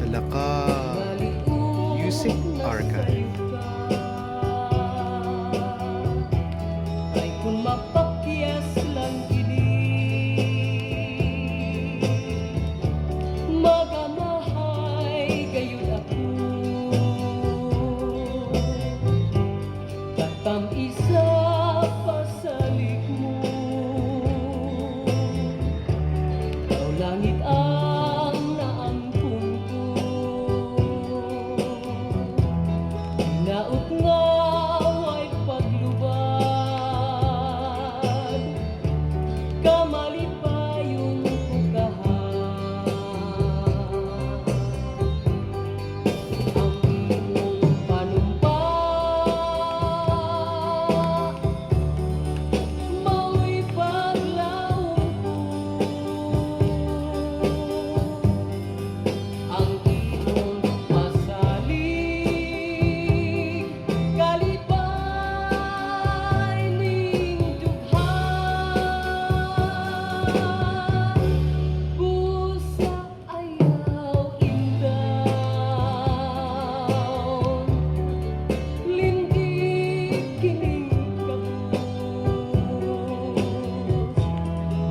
Dalaka Music Archive. Ay kung mapakyas lang ini magamahay gayon ako tatam isa pasalik mo daw langit ang naangkong ko hinaot nga ay paglubad kamali pa yung kukahan ang iyong panumpa mau'y paglaong ko ang iyong masalig kalipay ning dughan busa ayaw indaw linggit kining kabus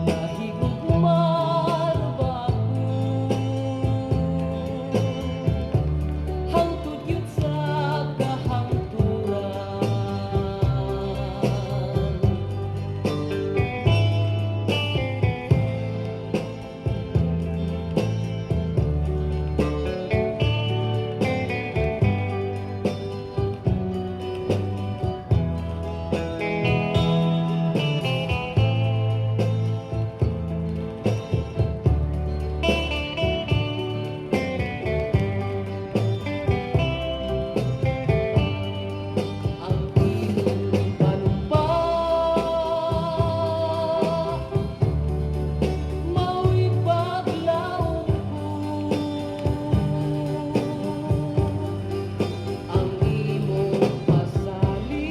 nahigog marubak hangtod yun sa kahangturan ang iyong panumpa mau'y paglaong ko ang imong pasalig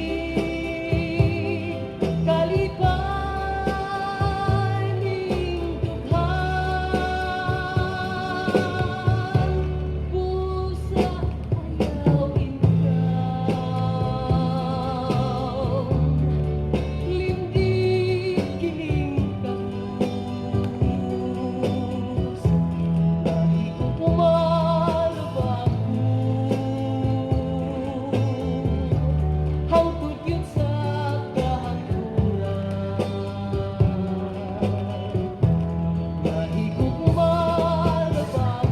kalipay ning dughan busa ayaw indaw linggit kining kabus nahigog marubak hangtod yun sa kahangturan nahigog marubak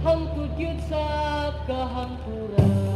hangtod yun sa kahangturan